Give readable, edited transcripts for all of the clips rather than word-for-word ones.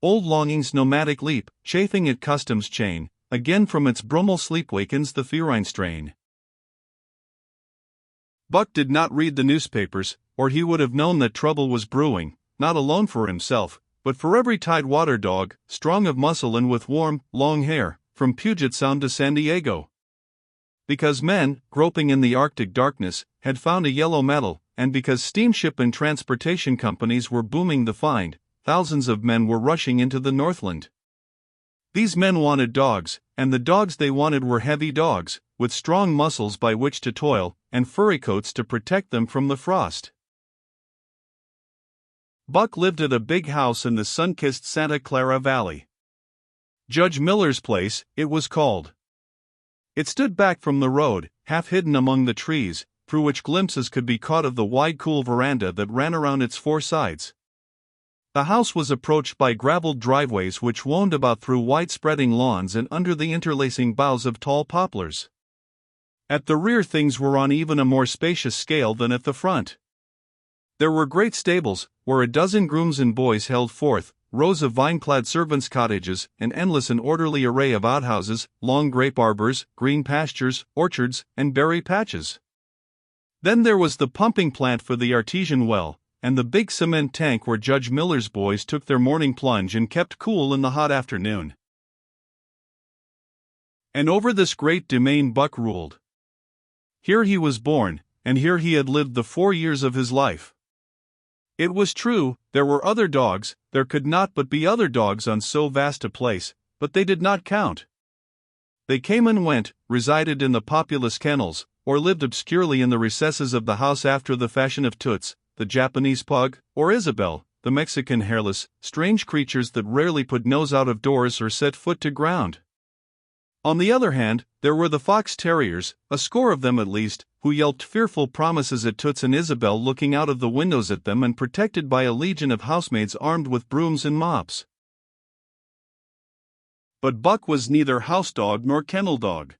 Old longing's nomadic leap, chafing at customs chain, again from its brummel sleep wakens the ferine strain. Buck did not read the newspapers, or he would have known that trouble was brewing, not alone for himself, but for every tidewater dog, strong of muscle and with warm, long hair, from Puget Sound to San Diego. Because men, groping in the Arctic darkness, had found a yellow metal, and because steamship and transportation companies were booming the find, thousands of men were rushing into the Northland. These men wanted dogs, and the dogs they wanted were heavy dogs, with strong muscles by which to toil, and furry coats to protect them from the frost. Buck lived at a big house in the sun-kissed Santa Clara Valley. Judge Miller's place, it was called. It stood back from the road, half hidden among the trees, through which glimpses could be caught of the wide cool veranda that ran around its four sides. The house was approached by graveled driveways which wound about through wide-spreading lawns and under the interlacing boughs of tall poplars. At the rear things were on even a more spacious scale than at the front. There were great stables, where a dozen grooms and boys held forth, rows of vine-clad servants' cottages, an endless and orderly array of outhouses, long grape arbors, green pastures, orchards, and berry patches. Then there was the pumping plant for the artesian well, and the big cement tank where Judge Miller's boys took their morning plunge and kept cool in the hot afternoon. And over this great domain Buck ruled. Here he was born, and here he had lived the 4 years of his life. It was true, there were other dogs, there could not but be other dogs on so vast a place, but they did not count. They came and went, resided in the populous kennels, or lived obscurely in the recesses of the house after the fashion of Toots, the Japanese pug, or Isabel, the Mexican hairless, strange creatures that rarely put nose out of doors or set foot to ground. On the other hand, there were the fox terriers, a score of them at least, who yelped fearful promises at Toots and Isabel looking out of the windows at them and protected by a legion of housemaids armed with brooms and mops. But Buck was neither house dog nor kennel dog.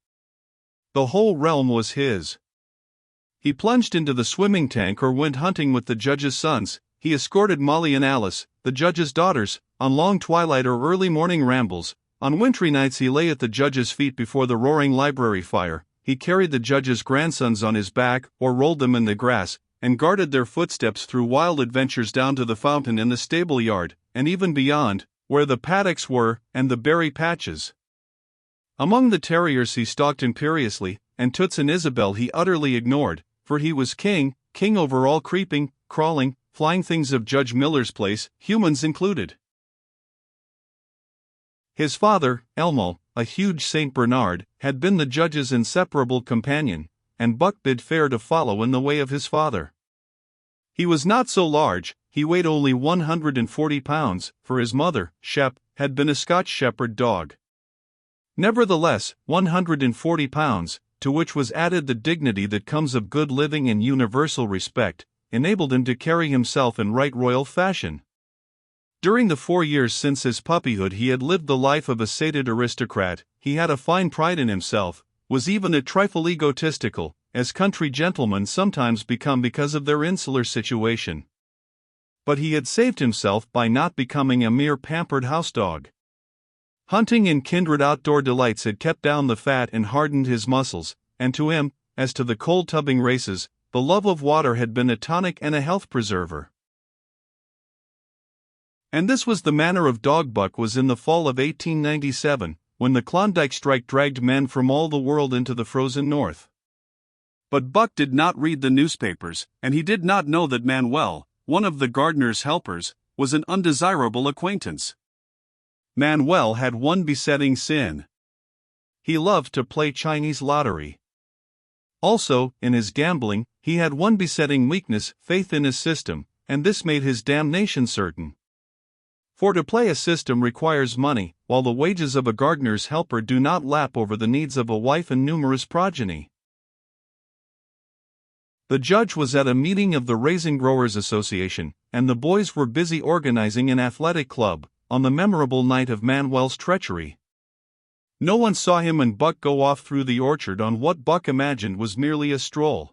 The whole realm was his. He plunged into the swimming tank or went hunting with the judge's sons, he escorted Molly and Alice, the judge's daughters, on long twilight or early morning rambles. On wintry nights he lay at the judge's feet before the roaring library fire, he carried the judge's grandsons on his back or rolled them in the grass, and guarded their footsteps through wild adventures down to the fountain in the stable yard, and even beyond, where the paddocks were, and the berry patches. Among the terriers he stalked imperiously, and Toots and Isabel he utterly ignored, for he was king over all creeping, crawling, flying things of Judge Miller's place, humans included. His father, Elmo, a huge Saint Bernard, had been the judge's inseparable companion, and Buck bid fair to follow in the way of his father. He was not so large, he weighed only 140 pounds, for his mother, Shep, had been a Scotch shepherd dog. Nevertheless, 140 pounds, to which was added the dignity that comes of good living and universal respect, enabled him to carry himself in right royal fashion. During the 4 years since his puppyhood he had lived the life of a sated aristocrat, he had a fine pride in himself, was even a trifle egotistical, as country gentlemen sometimes become because of their insular situation. But he had saved himself by not becoming a mere pampered house dog. Hunting and kindred outdoor delights had kept down the fat and hardened his muscles, and to him, as to the cold tubbing races, the love of water had been a tonic and a health preserver. And this was the manner of dog Buck was in the fall of 1897, when the Klondike strike dragged men from all the world into the frozen north. But Buck did not read the newspapers, and he did not know that Manuel, one of the gardener's helpers, was an undesirable acquaintance. Manuel had one besetting sin. He loved to play Chinese lottery. Also, in his gambling, he had one besetting weakness, faith in his system, and this made his damnation certain. For to play a system requires money, while the wages of a gardener's helper do not lap over the needs of a wife and numerous progeny. The judge was at a meeting of the Raisin Growers Association, and the boys were busy organizing an athletic club, on the memorable night of Manuel's treachery. No one saw him and Buck go off through the orchard on what Buck imagined was merely a stroll.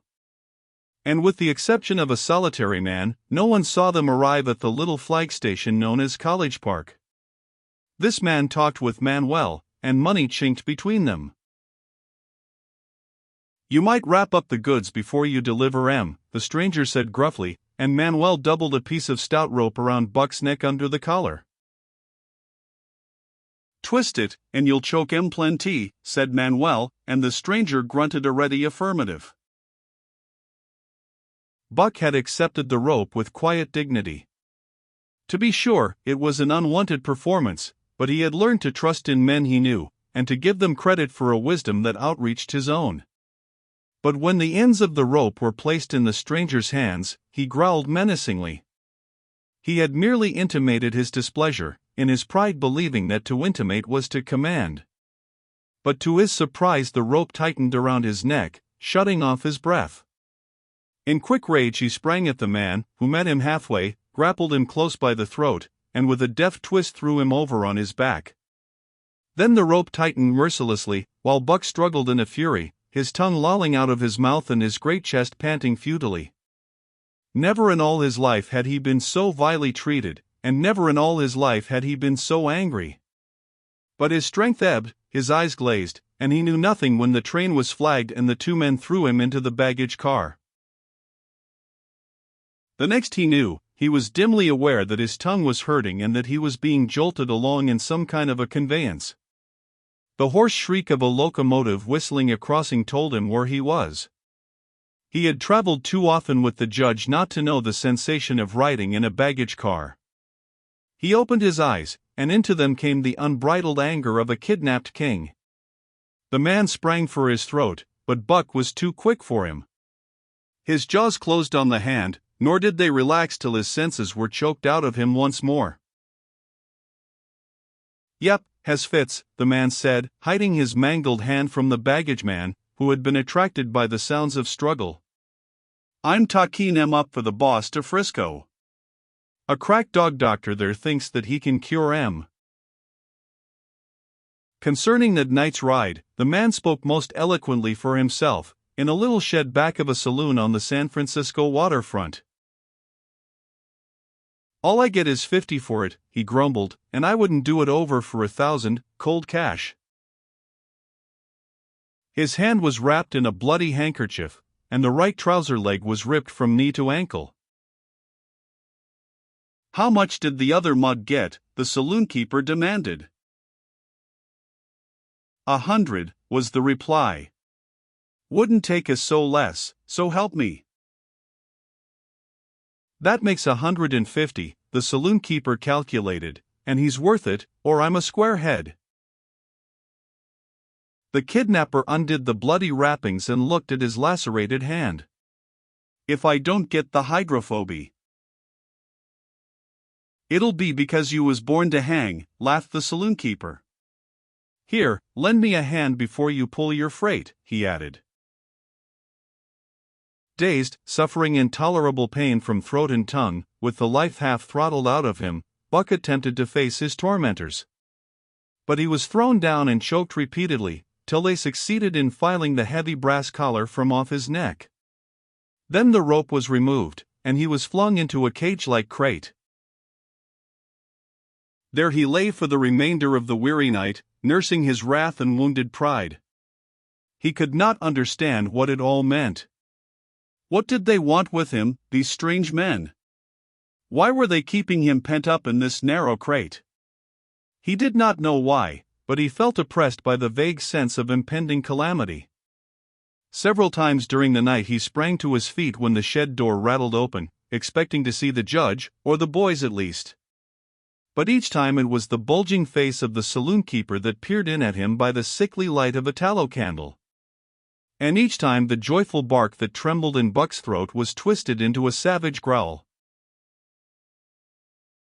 And with the exception of a solitary man, no one saw them arrive at the little flag station known as College Park. This man talked with Manuel, and money chinked between them. "You might wrap up the goods before you deliver 'em," the stranger said gruffly, and Manuel doubled a piece of stout rope around Buck's neck under the collar. "Twist it, and you'll choke 'em plenty," said Manuel, and the stranger grunted a ready affirmative. Buck had accepted the rope with quiet dignity. To be sure, it was an unwanted performance, but he had learned to trust in men he knew, and to give them credit for a wisdom that outreached his own. But when the ends of the rope were placed in the stranger's hands, he growled menacingly. He had merely intimated his displeasure, in his pride believing that to intimate was to command. But to his surprise the rope tightened around his neck, shutting off his breath. In quick rage he sprang at the man, who met him halfway, grappled him close by the throat, and with a deft twist threw him over on his back. Then the rope tightened mercilessly, while Buck struggled in a fury, his tongue lolling out of his mouth and his great chest panting futilely. Never in all his life had he been so vilely treated, and never in all his life had he been so angry. But his strength ebbed, his eyes glazed, and he knew nothing when the train was flagged and the two men threw him into the baggage car. The next he knew, he was dimly aware that his tongue was hurting and that he was being jolted along in some kind of a conveyance. The hoarse shriek of a locomotive whistling a crossing told him where he was. He had traveled too often with the judge not to know the sensation of riding in a baggage car. He opened his eyes, and into them came the unbridled anger of a kidnapped king. The man sprang for his throat, but Buck was too quick for him. His jaws closed on the hand, nor did they relax till his senses were choked out of him once more. "Yep, has fits," the man said, hiding his mangled hand from the baggage man, who had been attracted by the sounds of struggle. "I'm taking him up for the boss to Frisco. A crack dog doctor there thinks that he can cure 'em." Concerning that night's ride, the man spoke most eloquently for himself, in a little shed back of a saloon on the San Francisco waterfront. "All I get is 50 for it," he grumbled, "and I wouldn't do it over for 1,000, cold cash." His hand was wrapped in a bloody handkerchief, and the right trouser leg was ripped from knee to ankle. "How much did the other mug get?" the saloon-keeper demanded. 100, was the reply. "Wouldn't take a so less, so help me." "That makes 150, the saloon-keeper calculated, and he's worth it, or I'm a square head." The kidnapper undid the bloody wrappings and looked at his lacerated hand. "If I don't get the hydrophoby, it'll be because you was born to hang," laughed the saloon-keeper. "Here, lend me a hand before you pull your freight," he added. Dazed, suffering intolerable pain from throat and tongue, with the life half throttled out of him, Buck attempted to face his tormentors. But he was thrown down and choked repeatedly, till they succeeded in filing the heavy brass collar from off his neck. Then the rope was removed, and he was flung into a cage-like crate. There he lay for the remainder of the weary night, nursing his wrath and wounded pride. He could not understand what it all meant. What did they want with him, these strange men? Why were they keeping him pent up in this narrow crate? He did not know why, but he felt oppressed by the vague sense of impending calamity. Several times during the night he sprang to his feet when the shed door rattled open, expecting to see the judge, or the boys at least. But each time it was the bulging face of the saloon-keeper that peered in at him by the sickly light of a tallow candle. And each time the joyful bark that trembled in Buck's throat was twisted into a savage growl.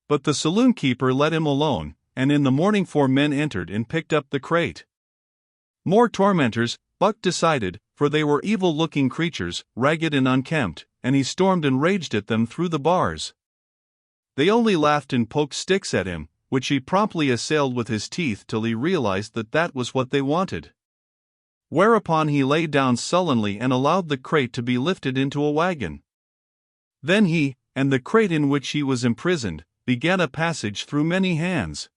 But the saloon-keeper let him alone, and in the morning 4 men entered and picked up the crate. More tormentors, Buck decided, for they were evil-looking creatures, ragged and unkempt, and he stormed and raged at them through the bars. They only laughed and poked sticks at him, which he promptly assailed with his teeth till he realized that that was what they wanted. Whereupon he lay down sullenly and allowed the crate to be lifted into a wagon. Then he, and the crate in which he was imprisoned, began a passage through many hands.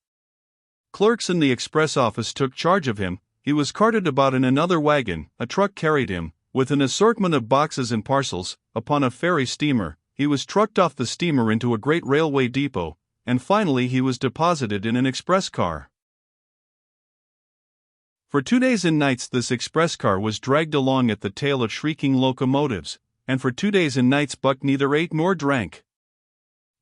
Clerks in the express office took charge of him. He was carted about in another wagon, a truck carried him, with an assortment of boxes and parcels, upon a ferry steamer. He was trucked off the steamer into a great railway depot, and finally he was deposited in an express car. For 2 days and nights this express car was dragged along at the tail of shrieking locomotives, and for 2 days and nights Buck neither ate nor drank.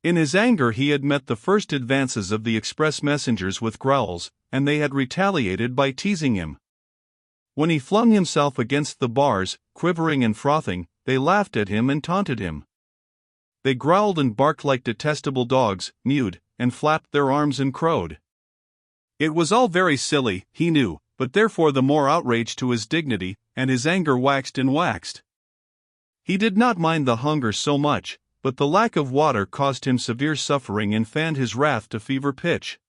In his anger he had met the first advances of the express messengers with growls, and they had retaliated by teasing him. When he flung himself against the bars, quivering and frothing, they laughed at him and taunted him. They growled and barked like detestable dogs, mewed, and flapped their arms and crowed. It was all very silly, he knew, but therefore the more outrage to his dignity, and his anger waxed and waxed. He did not mind the hunger so much, but the lack of water caused him severe suffering and fanned his wrath to fever pitch.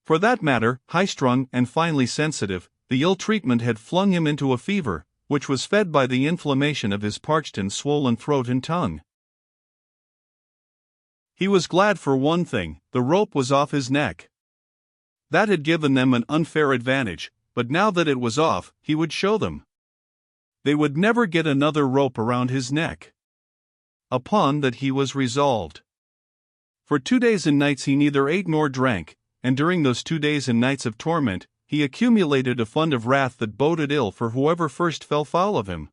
For that matter, high-strung and finely sensitive, the ill treatment had flung him into a fever, which was fed by the inflammation of his parched and swollen throat and tongue. He was glad for one thing: the rope was off his neck. That had given them an unfair advantage, but now that it was off, he would show them. They would never get another rope around his neck. Upon that he was resolved. For 2 days and nights he neither ate nor drank, and during those 2 days and nights of torment, he accumulated a fund of wrath that boded ill for whoever first fell foul of him.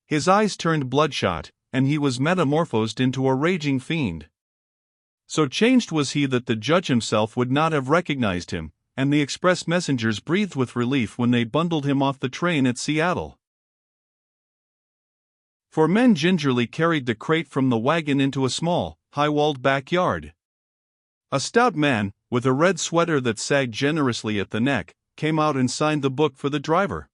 His eyes turned bloodshot, and he was metamorphosed into a raging fiend. So changed was he that the judge himself would not have recognized him, and the express messengers breathed with relief when they bundled him off the train at Seattle. 4 men gingerly carried the crate from the wagon into a small, high-walled backyard. A stout man, with a red sweater that sagged generously at the neck, came out and signed the book for the driver.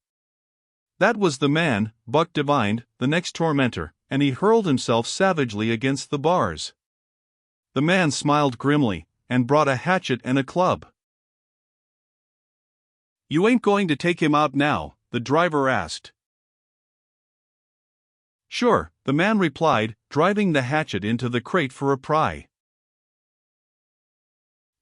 That was the man, Buck divined, the next tormentor, and he hurled himself savagely against the bars. The man smiled grimly, and brought a hatchet and a club. "You ain't going to take him out now?" the driver asked. "Sure," the man replied, driving the hatchet into the crate for a pry.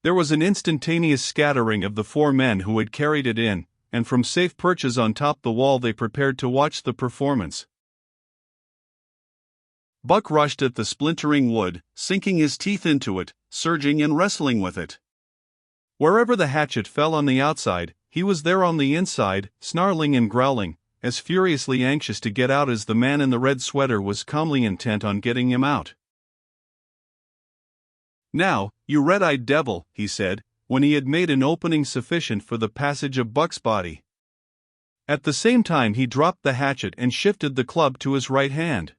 There was an instantaneous scattering of the 4 men who had carried it in, and from safe perches on top the wall they prepared to watch the performance. Buck rushed at the splintering wood, sinking his teeth into it, surging and wrestling with it. Wherever the hatchet fell on the outside, he was there on the inside, snarling and growling, as furiously anxious to get out as the man in the red sweater was calmly intent on getting him out. "Now, you red-eyed devil," he said, when he had made an opening sufficient for the passage of Buck's body. At the same time he dropped the hatchet and shifted the club to his right hand.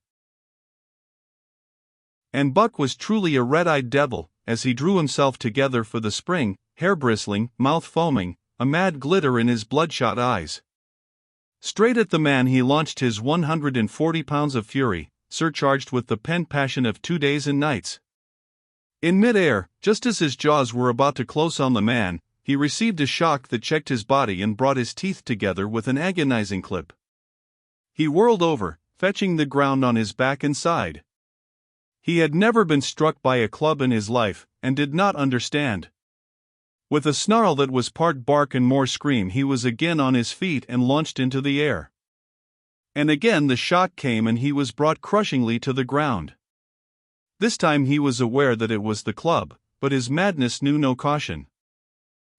And Buck was truly a red-eyed devil, as he drew himself together for the spring, hair bristling, mouth foaming, a mad glitter in his bloodshot eyes. Straight at the man he launched his 140 pounds of fury, surcharged with the pent passion of 2 days and nights. In mid-air, just as his jaws were about to close on the man, he received a shock that checked his body and brought his teeth together with an agonizing clip. He whirled over, fetching the ground on his back and side. He had never been struck by a club in his life, and did not understand. With a snarl that was part bark and more scream he was again on his feet and launched into the air. And again the shock came and he was brought crushingly to the ground. This time he was aware that it was the club, but his madness knew no caution.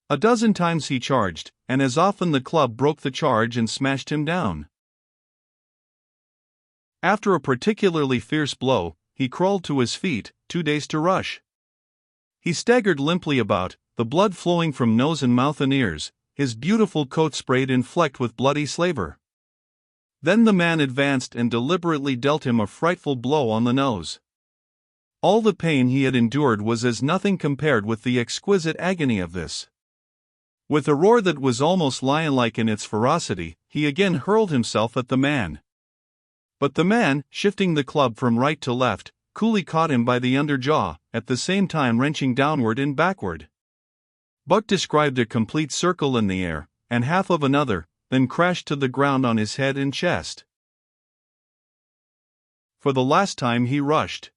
A dozen times he charged, and as often the club broke the charge and smashed him down. After a particularly fierce blow, he crawled to his feet, too dazed to rush. He staggered limply about, the blood flowing from nose and mouth and ears, his beautiful coat sprayed and flecked with bloody slaver. Then the man advanced and deliberately dealt him a frightful blow on the nose. All the pain he had endured was as nothing compared with the exquisite agony of this. With a roar that was almost lion-like in its ferocity, he again hurled himself at the man. But the man, shifting the club from right to left, coolly caught him by the under jaw, at the same time wrenching downward and backward. Buck described a complete circle in the air, and half of another, then crashed to the ground on his head and chest. For the last time he rushed.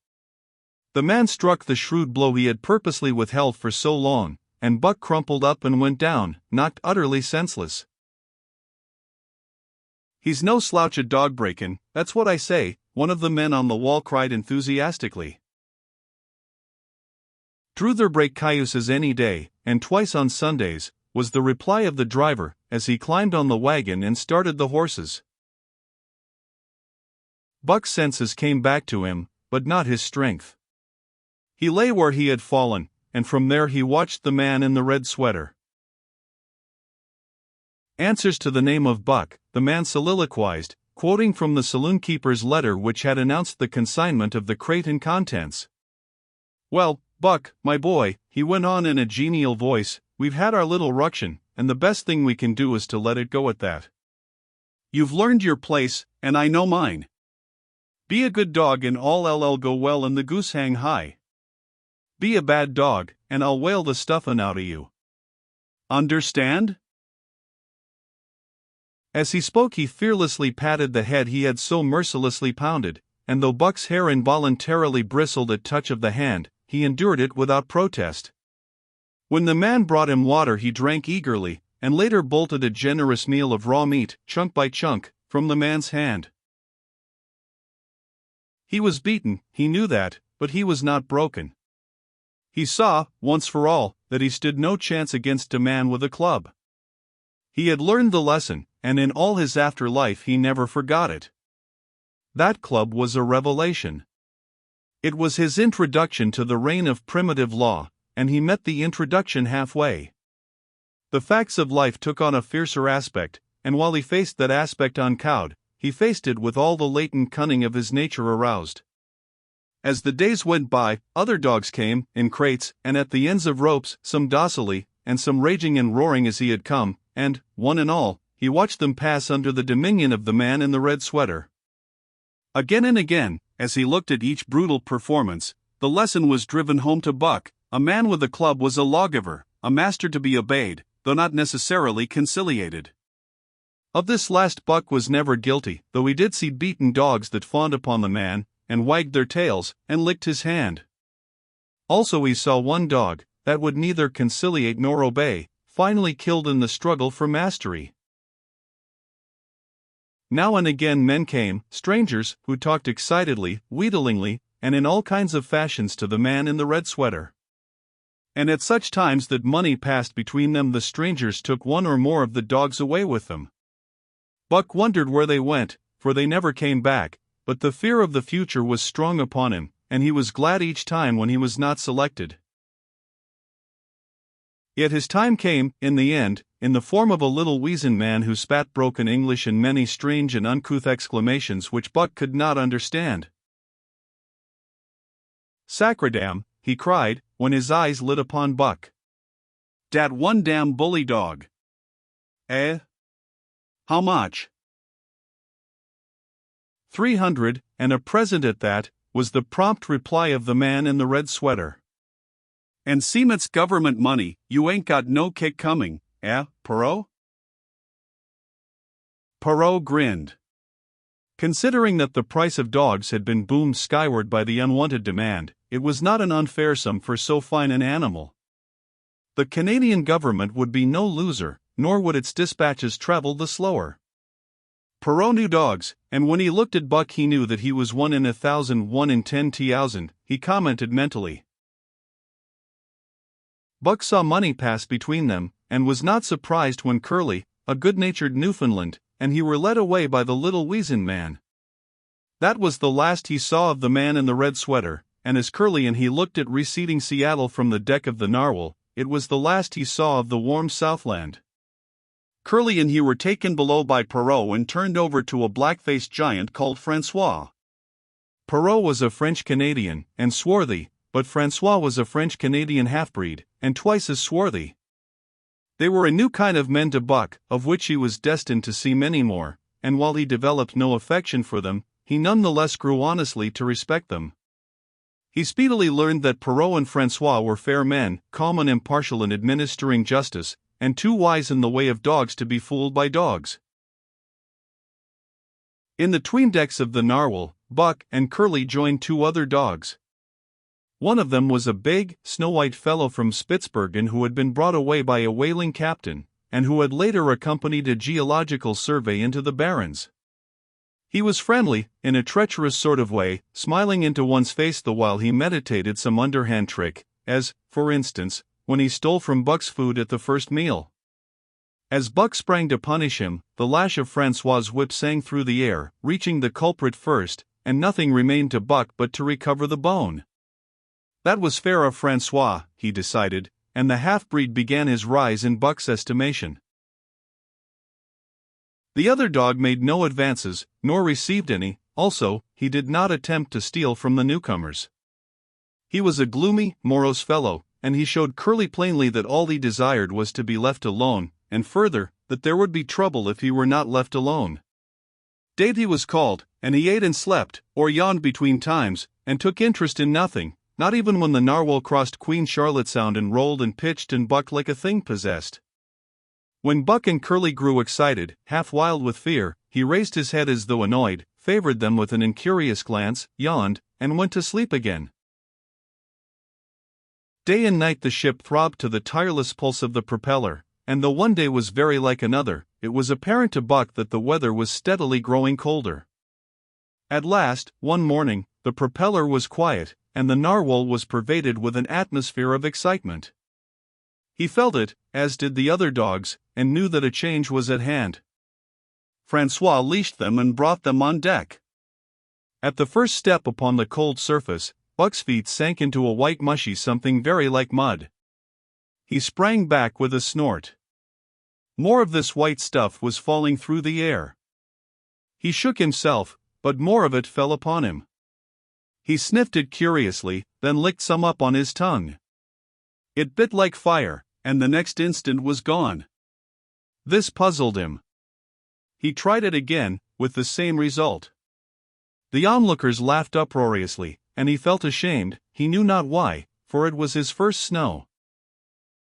The man struck the shrewd blow he had purposely withheld for so long, and Buck crumpled up and went down, knocked utterly senseless. "He's no slouch at dog breakin', that's what I say," one of the men on the wall cried enthusiastically. "Druther break cayuses any day, and twice on Sundays," was the reply of the driver, as he climbed on the wagon and started the horses. Buck's senses came back to him, but not his strength. He lay where he had fallen, and from there he watched the man in the red sweater. "Answers to the name of Buck," the man soliloquized, quoting from the saloon-keeper's letter which had announced the consignment of the crate and contents. "Well, Buck, my boy," he went on in a genial voice, "we've had our little ruction, and the best thing we can do is to let it go at that. You've learned your place, and I know mine. Be a good dog and all'll go well and the goose hang high. Be a bad dog, and I'll whale the stuffin' out of you. Understand?" As he spoke he fearlessly patted the head he had so mercilessly pounded, and though Buck's hair involuntarily bristled at touch of the hand, he endured it without protest. When the man brought him water he drank eagerly, and later bolted a generous meal of raw meat, chunk by chunk, from the man's hand. He was beaten, he knew that, but he was not broken. He saw, once for all, that he stood no chance against a man with a club. He had learned the lesson, and in all his afterlife he never forgot it. That club was a revelation. It was his introduction to the reign of primitive law, and he met the introduction halfway. The facts of life took on a fiercer aspect, and while he faced that aspect uncowed, he faced it with all the latent cunning of his nature aroused. As the days went by, other dogs came, in crates, and at the ends of ropes, some docilely, and some raging and roaring as he had come, and, one and all, he watched them pass under the dominion of the man in the red sweater. Again and again, as he looked at each brutal performance, the lesson was driven home to Buck: a man with a club was a lawgiver, a master to be obeyed, though not necessarily conciliated. Of this last Buck was never guilty, though he did see beaten dogs that fawned upon the man, and wagged their tails, and licked his hand. Also he saw one dog, that would neither conciliate nor obey, finally killed in the struggle for mastery. Now and again men came, strangers, who talked excitedly, wheedlingly, and in all kinds of fashions to the man in the red sweater. And at such times that money passed between them the strangers took one or more of the dogs away with them. Buck wondered where they went, for they never came back, but the fear of the future was strong upon him, and he was glad each time when he was not selected. Yet his time came, in the end, in the form of a little weazened man who spat broken English and many strange and uncouth exclamations which Buck could not understand. "Sacredam," he cried, when his eyes lit upon Buck. "Dat one damn bully dog." "Eh? How much?" "300, and a present at that," was the prompt reply of the man in the red sweater. "And seem it's government money, you ain't got no kick coming, eh, Perot?" Perot grinned. Considering that the price of dogs had been boomed skyward by the unwanted demand, it was not an unfair sum for so fine an animal. The Canadian government would be no loser, nor would its dispatches travel the slower. Perot knew dogs, and when he looked at Buck he knew that he was 1 in 1,000, 1 in 10,000, he commented mentally. Buck saw money pass between them, and was not surprised when Curly, a good-natured Newfoundland, and he were led away by the little weazened man. That was the last he saw of the man in the red sweater, and as Curly and he looked at receding Seattle from the deck of the Narwhal, it was the last he saw of the warm Southland. Curly and he were taken below by Perot and turned over to a black-faced giant called Francois. Perot was a French-Canadian, and swarthy, but Francois was a French-Canadian half-breed, and twice as swarthy. They were a new kind of men to Buck, of which he was destined to see many more, and while he developed no affection for them, he none the less grew honestly to respect them. He speedily learned that Perot and Francois were fair men, calm and impartial in administering justice, and too wise in the way of dogs to be fooled by dogs. In the 'tween decks of the Narwhal, Buck and Curly joined 2 other dogs. One of them was a big, snow-white fellow from Spitzbergen who had been brought away by a whaling captain, and who had later accompanied a geological survey into the Barrens. He was friendly, in a treacherous sort of way, smiling into one's face the while he meditated some underhand trick, as, for instance, when he stole from Buck's food at the first meal. As Buck sprang to punish him, the lash of Francois's whip sang through the air, reaching the culprit first, and nothing remained to Buck but to recover the bone. That was fair of Francois, he decided, and the half-breed began his rise in Buck's estimation. The other dog made no advances, nor received any. Also, he did not attempt to steal from the newcomers. He was a gloomy, morose fellow, and he showed Curly plainly that all he desired was to be left alone, and further, that there would be trouble if he were not left alone. Date he was called, and he ate and slept, or yawned between times, and took interest in nothing, not even when the narwhal crossed Queen Charlotte Sound and rolled and pitched and bucked like a thing possessed. When Buck and Curly grew excited, half wild with fear, he raised his head as though annoyed, favored them with an incurious glance, yawned, and went to sleep again. Day and night the ship throbbed to the tireless pulse of the propeller, and though one day was very like another, it was apparent to Buck that the weather was steadily growing colder. At last, one morning, the propeller was quiet, and the narwhal was pervaded with an atmosphere of excitement. He felt it, as did the other dogs, and knew that a change was at hand. Francois leashed them and brought them on deck. At the first step upon the cold surface, Buck's feet sank into a white mushy something very like mud. He sprang back with a snort. More of this white stuff was falling through the air. He shook himself, but more of it fell upon him. He sniffed it curiously, then licked some up on his tongue. It bit like fire, and the next instant was gone. This puzzled him. He tried it again, with the same result. The onlookers laughed uproariously, and he felt ashamed, he knew not why, for it was his first snow.